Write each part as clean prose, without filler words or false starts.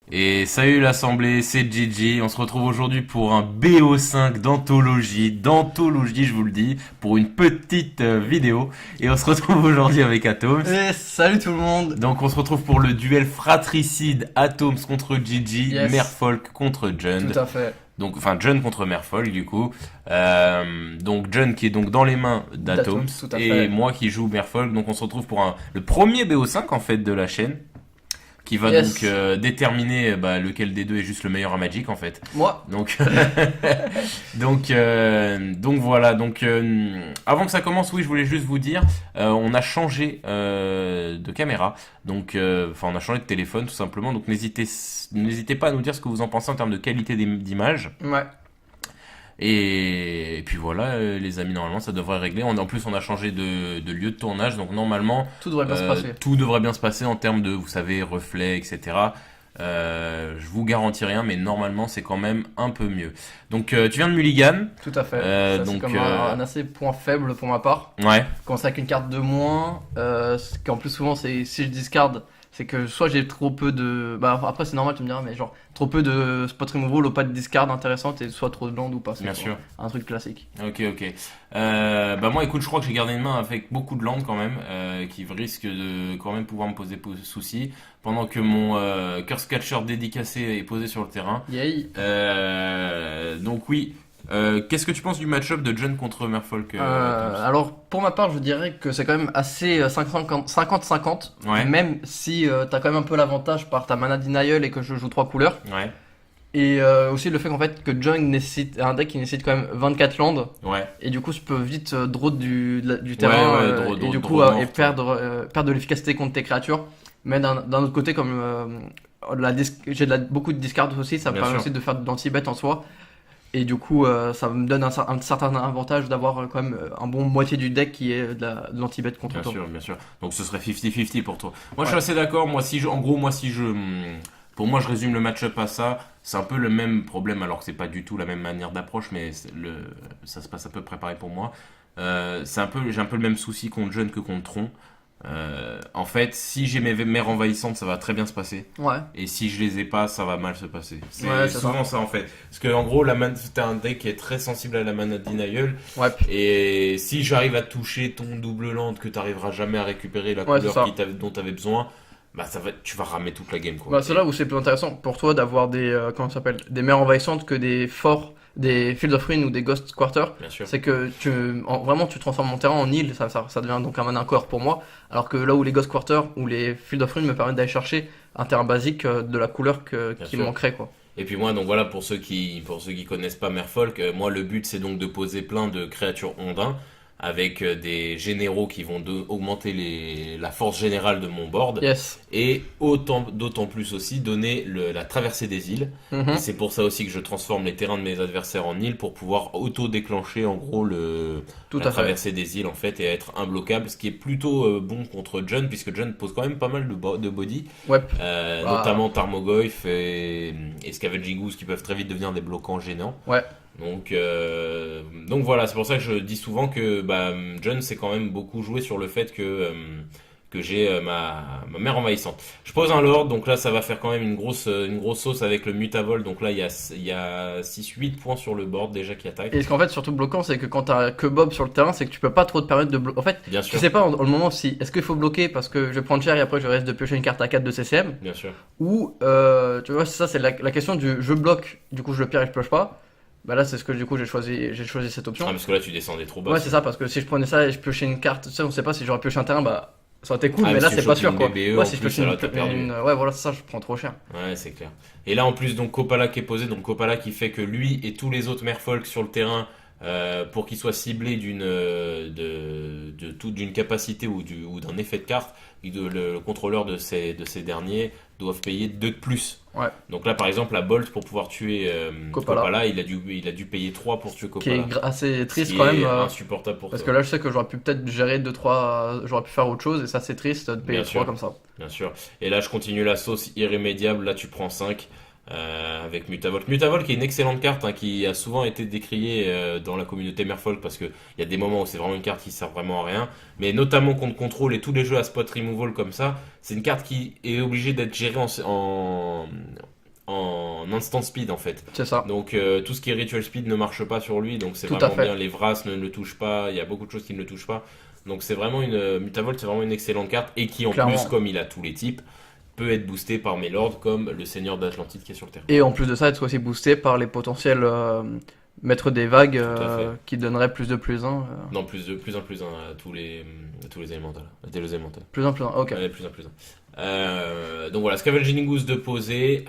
Et salut l'assemblée, c'est Gigi. On se retrouve aujourd'hui pour un BO5 d'anthologie, je vous le dis, pour une petite vidéo. Et on se retrouve aujourd'hui avec Atoms. Et salut tout le monde. Donc on se retrouve pour le duel fratricide Atoms contre Gigi, Yes. Merfolk contre Jund. Tout à fait. Donc, enfin, Jund contre Merfolk du coup. Donc Jund qui est donc dans les mains d'Atoms D'Atoms, tout à et fait. moi qui joue Merfolk. Donc on se retrouve pour le premier BO5 en fait de la chaîne, qui va Yes. donc déterminer lequel des deux est juste le meilleur à Magic en fait. Moi. Donc donc voilà. Donc avant que ça commence, oui, je voulais juste vous dire, on a changé de caméra. Donc enfin on a changé de téléphone tout simplement. Donc n'hésitez pas à nous dire ce que vous en pensez en termes de qualité d'image. Ouais. Et puis voilà, les amis, normalement ça devrait régler. En plus, on a changé de lieu de tournage, donc normalement Tout devrait bien se passer. tout devrait bien se passer en termes de, vous savez, reflets, etc. Je vous garantis rien, mais normalement c'est quand même un peu mieux. Donc tu viens de Mulligan. Tout à fait. Ça, donc, c'est comme un assez point faible pour ma part. Ouais, Commencer avec une carte de moins. Ce qu'en plus souvent c'est si je discard, c'est que soit j'ai trop peu de. Bah après c'est normal tu me diras, mais genre trop peu de spot removal ou pas de discard intéressante et soit trop de land ou pas. C'est bien quoi. sûr. Un truc classique. Ok. Moi, écoute, je crois que j'ai gardé une main avec beaucoup de land quand même, qui risque de quand même pouvoir me poser soucis, pendant que mon Curse Catcher dédicacé est posé sur le terrain. Yay. Donc oui. Qu'est-ce que tu penses du match-up de Jund contre Merfolk Atoms Alors pour ma part je dirais que c'est quand même assez 50-50, Ouais. même si t'as quand même un peu l'avantage par ta mana denial et que je joue 3 couleurs. Ouais, Et aussi le fait qu'en fait que Jung nécessite un deck qui nécessite quand même 24 landes ouais, et du coup je peux vite draw du terrain et du coup draw et morte, perdre de l'efficacité contre tes créatures. Mais d'un autre côté comme j'ai beaucoup de discards aussi, ça me Bien permet sûr. aussi de faire de l'anti-bet en soi. Et du coup ça me donne un certain avantage d'avoir quand même un bon moitié du deck qui est de l'anti-bet contre bien toi. sûr, bien sûr. Donc ce serait 50-50 pour toi. Moi, je suis Ouais. assez d'accord. Pour moi, je résume le match-up à ça. C'est un peu le même problème, alors que c'est pas du tout la même manière d'approche, mais ça se passe à peu près pareil pour moi. J'ai un peu le même souci contre Jund que contre Tron. En fait, si j'ai mes mères envahissantes, ça va très bien se passer. Ouais. Et si je les ai pas, ça va mal se passer. C'est Ouais, c'est souvent ça en fait. Parce que en gros, t'as un deck qui est très sensible à la mana denial. Ouais. Et si j'arrive à toucher ton double land que t'arriveras jamais à récupérer la Ouais, c'est couleur ça. dont t'avais besoin, tu vas ramer toute la game quoi. Bah, c'est là où c'est plus intéressant pour toi d'avoir comment ça s'appelle, des mers envahissantes que des forts, des Field of Ruin ou des Ghost Quarter. Bien sûr. C'est que vraiment tu transformes mon terrain en île, ça devient donc un mana core pour moi. Alors que là où les Ghost Quarter ou les Field of Ruin me permettent d'aller chercher un terrain basique de la couleur qui sûr. me manquerait quoi. Et puis moi, donc voilà, pour ceux qui connaissent pas Merfolk, moi le but c'est donc de poser plein de créatures ondins avec des généraux qui vont augmenter la force générale de mon board. Yes. Et d'autant plus aussi donner la traversée des îles. Mhm. Et c'est pour ça aussi que je transforme les terrains de mes adversaires en îles pour pouvoir auto-déclencher en gros Tout la à fait. traversée des îles en fait et être imbloquable, ce qui est plutôt bon contre Jund puisque Jund pose quand même pas mal de body, Ouais. notamment Tarmogoyf et Scavenging Ooze qui peuvent très vite devenir des bloquants gênants. Ouais. Donc voilà, c'est pour ça que je dis souvent que Jund s'est quand même beaucoup joué sur le fait que j'ai ma mère envahissante. Je pose un Lord, donc là ça va faire quand même une grosse sauce avec le Mutavol. Donc là il y a 6-8 points sur le board déjà qui attaquent. Et ce qu'en fait surtout bloquant, c'est que quand t'as que Bob sur le terrain, c'est que tu peux pas trop te permettre de bloquer. En fait, Bien tu sûr, sais pas au moment si est-ce qu'il faut bloquer parce que je vais prendre cher et après je risque de piocher une carte à 4 de CCM. bien sûr. Ou, tu vois, c'est ça, c'est la question du je bloque, du coup je le pierre et je pioche pas. Bah là, c'est ce que du coup j'ai choisi cette option. Ah, parce que là tu descendais trop bas. Ouais, c'est ça, parce que si je prenais ça et je piochais une carte, tu sais, on sait pas si j'aurais pioché un terrain, bah ça aurait été cool, Ah, mais mais là si c'est tu pas chopes sûr une quoi. BBE, Ouais, en si je plus, pioche là, t'as perdu. ouais, voilà, c'est ça, je prends trop cher. Ouais, c'est clair. Et là, en plus, donc Kopala qui est posé, donc Kopala qui fait que lui et tous les autres Merfolk sur le terrain, pour qu'ils soient ciblés d'une capacité ou d'un effet de carte, le contrôleur de ces derniers doivent payer 2 de plus. Ouais. Donc là, par exemple, la Bolt, pour pouvoir tuer Kopala. Kopala, il a dû payer 3 pour tuer Qui est Kopala. assez Ce triste qui quand est même, insupportable pour parce que toi. là je sais que j'aurais pu peut-être gérer 2-3, j'aurais pu faire autre chose, et ça c'est triste de payer Bien 3 sûr. comme ça. Bien sûr. Et là, je continue la sauce irrémédiable. Là, tu prends 5 avec Mutavolt. Mutavolt qui est une excellente carte hein, qui a souvent été décriée dans la communauté Merfolk parce qu'il y a des moments où c'est vraiment une carte qui sert vraiment à rien. Mais notamment contre contrôle et tous les jeux à spot removal comme ça, c'est une carte qui est obligée d'être gérée en instant speed en fait. C'est ça. Donc tout ce qui est ritual speed ne marche pas sur lui, donc c'est Tout à vraiment fait. bien. Les Vras ne le touchent pas, il y a beaucoup de choses qui ne le touchent pas. Donc c'est vraiment une Mutavolt, c'est vraiment une excellente carte et qui en Clairement. plus, comme il a tous les types, peut être boosté par mes lords comme le Seigneur d'Atlantide qui est sur le terrain. Et en plus de ça, être aussi boosté par les potentiels maîtres des vagues à fait. qui donneraient plus de plus 1. Non, plus un plus un à tous les élémentales. À tous les élémentales. Plus 1, plus 1. Ok. Ouais, plus un plus un. Donc voilà, Scavenging Goose de poser,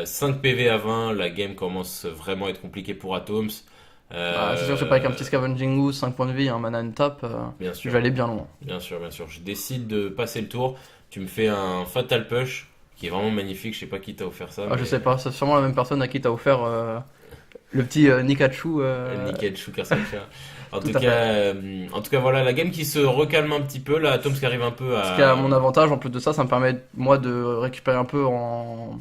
5 PV à 20, la game commence vraiment à être compliquée pour Atoms. C'est sûr que c'est pas avec un petit Scavenging Ooze, 5 points de vie, un mana une tape, Bien je sûr, vais aller bien loin. bien sûr, bien sûr. Je décide de passer le tour. Tu me fais un Fatal Push qui est vraiment magnifique. Je sais pas qui t'a offert ça. Je mais- sais pas, c'est sûrement la même personne à qui t'as offert le petit Nikachu. Nickel, Shukasacha. Tout à En tout cas, voilà, la game qui se recalme un petit peu. Là, Atoms qui arrive un peu Ce qui a à. mon avantage, en plus de ça, ça me permet moi de récupérer un peu en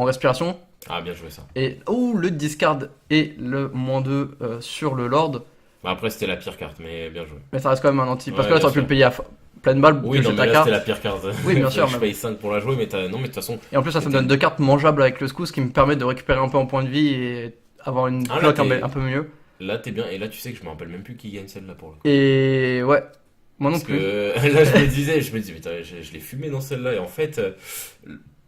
respiration. Ah, bien joué ça. Et le discard et le -2 sur le Lord. Bah, après, c'était la pire carte, mais bien joué. Mais ça reste quand même un anti. Parce Ouais, que là, bien t'aurais pu sûr. le payer à pleine balle, Oui, piocher non, mais ta là, carte. c'était la pire carte. Oui, bien sûr, Je mais- paye 5 pour la jouer, mais non, mais de toute façon. Et en plus, ça me donne 2 cartes mangeables avec le scout, ce qui me permet de récupérer un peu en point de vie et avoir une Ah, là, cloque t'es- un peu mieux. Là, t'es bien. Et là, tu sais que je me rappelle même plus qui gagne celle-là pour le coup. Et ouais, moi non Parce plus. que là, je me dis, putain, je l'ai fumé dans celle-là. Et en fait,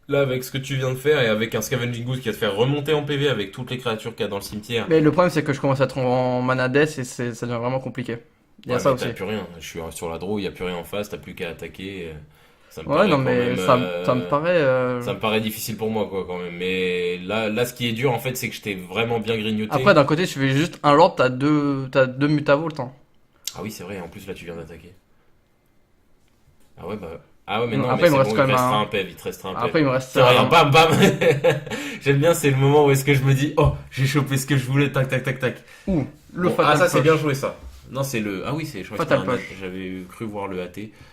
là, avec ce que tu viens de faire et avec un Scavenging Goose qui va te faire remonter en PV avec toutes les créatures qu'il y a dans le cimetière. Mais le problème, c'est que je commence à être en mana death et ça devient vraiment compliqué. Il y a Ouais, ça mais aussi. t'as plus rien. Je suis sur la draw, il n'y a plus rien en face, t'as plus qu'à attaquer. Ça me Ouais, paraît non, quand mais même, ça me paraît. ça me paraît difficile pour moi, quoi, quand même. Mais là, ce qui est dur, en fait, c'est que je t'ai vraiment bien grignoté. Après, d'un côté, tu fais juste un Lord, t'as deux Mutavolt. Hein. Ah oui, c'est vrai, en plus, là, tu viens d'attaquer. Ah ouais, bah. Ah ouais, mais Non, non, après, mais il me c'est reste bon, quand il même restera un- un PV, il te restera un PV. Après, il me reste. C'est rien, bam, bam. J'aime bien, c'est le moment où est-ce que je me dis, oh, j'ai chopé ce que je voulais, tac, tac, tac, tac. Ouh, le Bon, Fatal ah, ça, c'est Push. bien joué, ça. Non, c'est le. Ah oui, je crois que Fatal c'était un Push. J'avais cru voir le AT.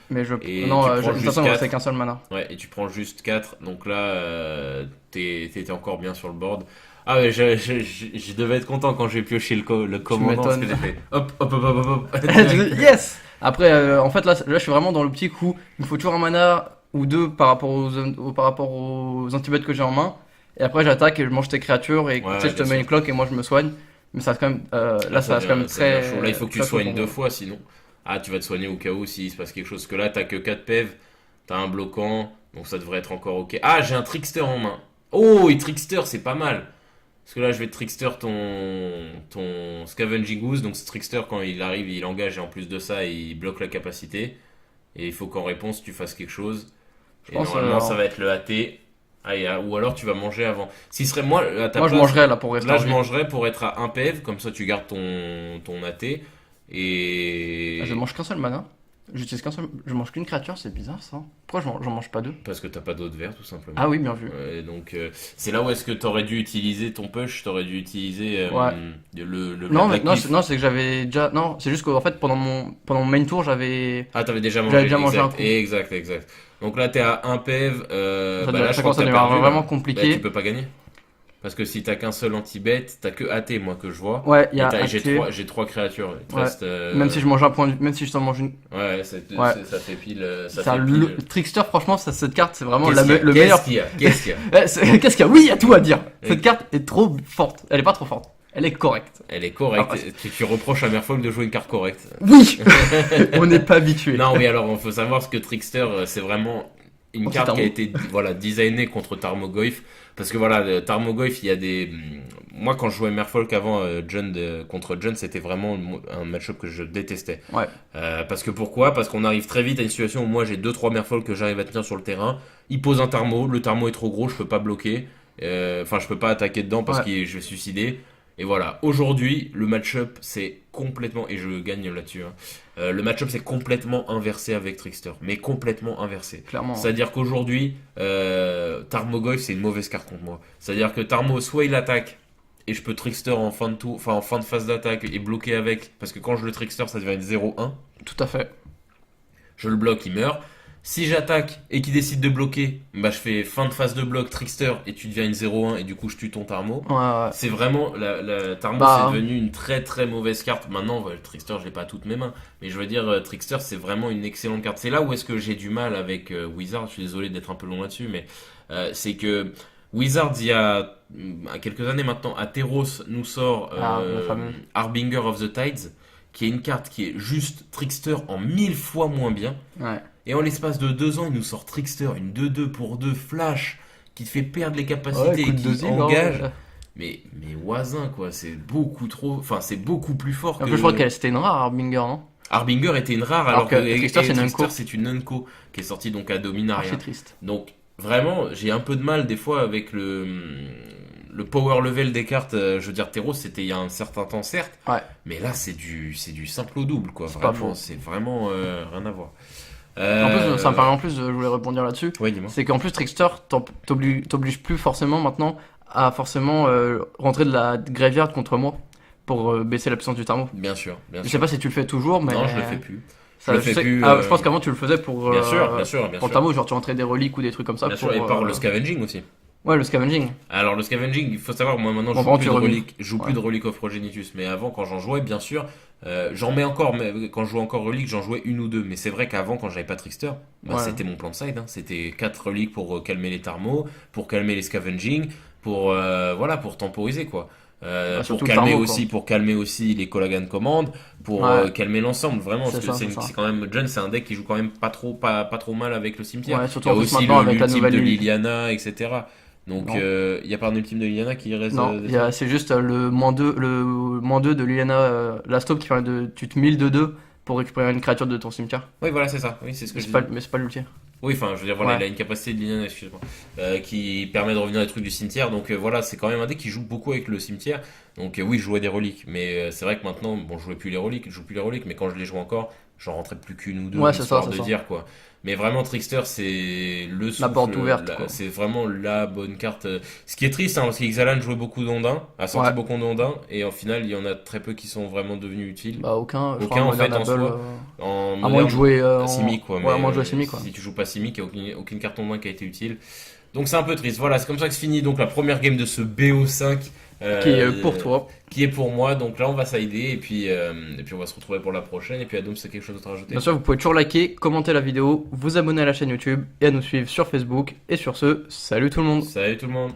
Mais je. Et Non, tu de prends toute juste façon, il me quatre. restait qu'un seul mana. Ouais, et tu prends juste 4. Donc là, t'étais encore bien sur le board. Ah ouais, je devais être content quand j'ai pioché le commandant. Parce que m'étonnes. j'ai fait hop, hop, hop, hop, hop, hop. Yes! Après, en fait, là, je suis vraiment dans l'optique où il me faut toujours un mana ou deux par rapport aux antibiotiques que j'ai en main. Et après, j'attaque et je mange tes créatures et Ouais, tu sais, je te bien mets sûr. une cloque et moi je me soigne. Mais ça reste quand même. Là, ça reste quand même ça devient très. chaud. Là, il faut que tu très chaud soignes pour deux moi. fois, sinon. Ah, tu vas te soigner au cas où s'il se passe quelque chose. Parce que là, t'as que 4 PEV, t'as un bloquant, donc ça devrait être encore ok. Ah, j'ai un Trickster en main. Oh, et Trickster, c'est pas mal. Parce que là, je vais Trickster ton Scavenging Goose. Donc, ce Trickster, quand il arrive, il engage et en plus de ça, il bloque la capacité. Et il faut qu'en réponse, tu fasses quelque chose. Et pense, normalement, ça va être le AT. Ah, ou alors, tu vas manger avant. Si serait moi, à ta Moi, je place, mangerais là pour rester là, en je vie. mangerais pour être à 1 PEV. Comme ça, tu gardes ton AT. Et. Je mange qu'un seul mana. J'utilise qu'un seul. Je mange qu'une créature, c'est bizarre ça. Pourquoi j'en mange pas deux? Parce que t'as pas d'autre vert, tout simplement. Ah oui, bien vu. Donc, c'est là où est-ce que t'aurais dû utiliser ton push, t'aurais dû utiliser Ouais. le Non, mais Black non, Cliff. c'est que j'avais déjà. Non, c'est juste qu'en fait, pendant mon main tour, j'avais. Ah, t'avais déjà mangé. J'avais déjà mangé un exact, coup. exact. Donc là, t'es à 1 PEV. Ça Là, je ça crois commence à que t'as devenir perdu, vraiment là. compliqué. Bah, tu peux pas gagner. Parce que si t'as qu'un seul anti-bet, t'as que AT, moi, que je vois. Ouais, il y Et a. j'ai trois créatures. Il te Ouais. reste, Même si je mange un point, même si je t'en mange une. Ouais, Ouais. ça fait pile. Ça Ça, fait pile. le Trickster, franchement, cette carte, c'est vraiment Qu'est-ce qu'il y a le meilleur. Qu'est-ce qu'il y a Qu'est-ce qu'il y a? Oui, il y a tout à dire. Et- Cette carte est trop forte. Elle est pas trop forte. Elle est correcte. Elle est correcte. Ah, Tu reproches à Merfolk de jouer une carte correcte. Oui. On n'est pas habitué. Non, oui, alors, il faut savoir ce que Trickster, c'est vraiment une Oh, c'est carte qui a Tarmo. été voilà, designée contre Tarmogoyf. Parce que voilà, le Tarmogoyf, il y a des. Moi, quand je jouais Merfolk avant, contre John, c'était vraiment un match-up que je détestais. Ouais. Parce que pourquoi Parce qu'on arrive très vite à une situation où moi j'ai 2-3 Merfolk que j'arrive à tenir sur le terrain. Il pose un Tarmo, le Tarmo est trop gros, je peux pas bloquer. Enfin, je peux pas attaquer dedans parce Ouais. que je vais suicider. Et voilà, aujourd'hui, le match-up, c'est complètement, et je gagne là-dessus, hein, le match-up, c'est complètement inversé avec Trickster. Mais complètement inversé. Clairement. C'est-à-dire qu'aujourd'hui, Tarmogoyf, c'est une mauvaise carte contre moi. C'est-à-dire que Tarmo, soit il attaque, et je peux Trickster en fin de tour, enfin en fin de phase d'attaque, et bloquer avec, parce que quand je le Trickster, ça devient une 0-1. Tout à fait. Je le bloque, il meurt. Si j'attaque et qu'il décide de bloquer, bah je fais fin de phase de bloc, Trickster, et tu deviens une 0-1, et du coup je tue ton Tarmo. Ouais. C'est vraiment, la Tarmo Bah, c'est devenu une très très mauvaise carte. Maintenant, le Trickster, je l'ai pas à toutes mes mains. Mais je veux dire, Trickster, c'est vraiment une excellente carte. C'est là où est-ce que j'ai du mal avec Wizard. Je suis désolé d'être un peu long là-dessus, mais c'est que Wizards, il y a quelques années maintenant, Atheros nous sort La fameuse. Harbinger of the Tides, qui est une carte qui est juste Trickster en 1000 fois moins bien. Ouais. Et en l'espace de 2 ans, il nous sort Trickster, une 2-2 pour 2 flash, qui te fait perdre les capacités Ouais, coup et de qui deuxième, engage. hein. Mais Oisin, quoi, c'est beaucoup trop. Enfin, c'est beaucoup plus fort En que. plus, je crois qu'elle c'était une rare Harbinger, non? Harbinger était une rare, Alors alors que que Trickster, c'est une Trickster, Unco. c'est une Unco, qui est sortie donc à Dominaria. Archi triste. Donc, vraiment, j'ai un peu de mal des fois avec le power level des cartes. Je veux dire, Teros, c'était il y a un certain temps, certes, Ouais. mais là, c'est du simple au double, quoi. C'est pas Vraiment, faux. c'est vraiment rien à voir. En plus, ça me paraît en plus, je voulais rebondir là-dessus. Ouais, dis-moi. C'est qu'en plus, Trickster t'oblige plus forcément maintenant à forcément rentrer de la graveyard contre moi pour baisser la puissance du thermo. Bien sûr, bien Je sûr. sais pas si tu le fais toujours, mais. Non, je le fais plus. Ça, Je le fais sais- plus, je pense qu'avant tu le faisais pour. Bien sûr, bien sûr, bien Pour sûr. le thermo, genre tu rentrais des reliques ou des trucs comme ça. Bien pour, sûr, et par le scavenging aussi. Ouais, le scavenging. Alors le scavenging, il faut savoir, moi maintenant je Bon, joue vraiment, plus tu de remis. reliques, je joue plus Ouais. de reliques of Progenitus, mais avant quand j'en jouais, bien sûr, j'en mets encore, mais quand je jouais encore reliques, j'en jouais une ou deux. Mais c'est vrai qu'avant, quand j'avais pas Trickster, bah, Ouais. c'était mon plan de side, hein. C'était 4 reliques pour calmer les Tarmos, pour calmer les scavenging, pour voilà, pour temporiser quoi. Bah, Pour surtout le calmer Tarmo, aussi, pour calmer aussi les Colagan Command, pour Ouais. calmer l'ensemble, vraiment, parce C'est que ça, c'est c'est ça. c'est quand même John, c'est un deck qui joue quand même pas trop mal avec le cimetière. Ouais, Il surtout y a en plus aussi maintenant avec la l'ultime nouvelle de Lily. Liliana, etc. Donc, Non. il n'y a pas un ultime de Liliana qui reste. Non, c'est juste le -2 de Liliana Last Hope qui permet de. Tu te 1000 de 2 pour récupérer une créature de ton cimetière. Oui, voilà, c'est ça. Oui, c'est ce que Mais je c'est pas, disais. mais c'est pas l'ultime. Oui, enfin, je veux dire, voilà, Ouais. il a une capacité de Liliana, excuse-moi, qui permet de revenir des trucs du cimetière. Donc, voilà, c'est quand même un deck qui joue beaucoup avec le cimetière. Donc, oui, je jouais des reliques. Mais c'est vrai que maintenant, bon, je jouais plus les reliques, je joue plus les reliques, mais quand je les joue encore, j'en rentrais plus qu'une ou deux, Ouais, c'est ça, histoire c'est de ça. dire, quoi. Mais vraiment, Trickster, c'est le La porte souffle, ouverte, quoi. c'est vraiment la bonne carte. Ce qui est triste, hein, parce qu'Ixalan jouait beaucoup d'Ondin, a sorti Ouais. beaucoup d'Ondin, et au final, il y en a très peu qui sont vraiment devenus utiles. Bah, aucun. Je Aucun, crois, en fait, Modern en Able, soi. En à moins moderne, de jouer. Simic, quoi. Ouais, à Mais moins de jouer Simic, quoi. si tu joues pas Simic, il n'y a aucune carte en main qui a été utile. Donc c'est un peu triste. Voilà, c'est comme ça que se finit donc la première game de ce BO5. Qui est pour toi. Qui est pour moi. Donc là, on va sider et puis on va se retrouver pour la prochaine. Et puis Adam, c'est quelque chose d'autre à rajouter? Bien sûr, vous pouvez toujours liker, commenter la vidéo, vous abonner à la chaîne YouTube et à nous suivre sur Facebook. Et sur ce, salut tout le monde! Salut tout le monde.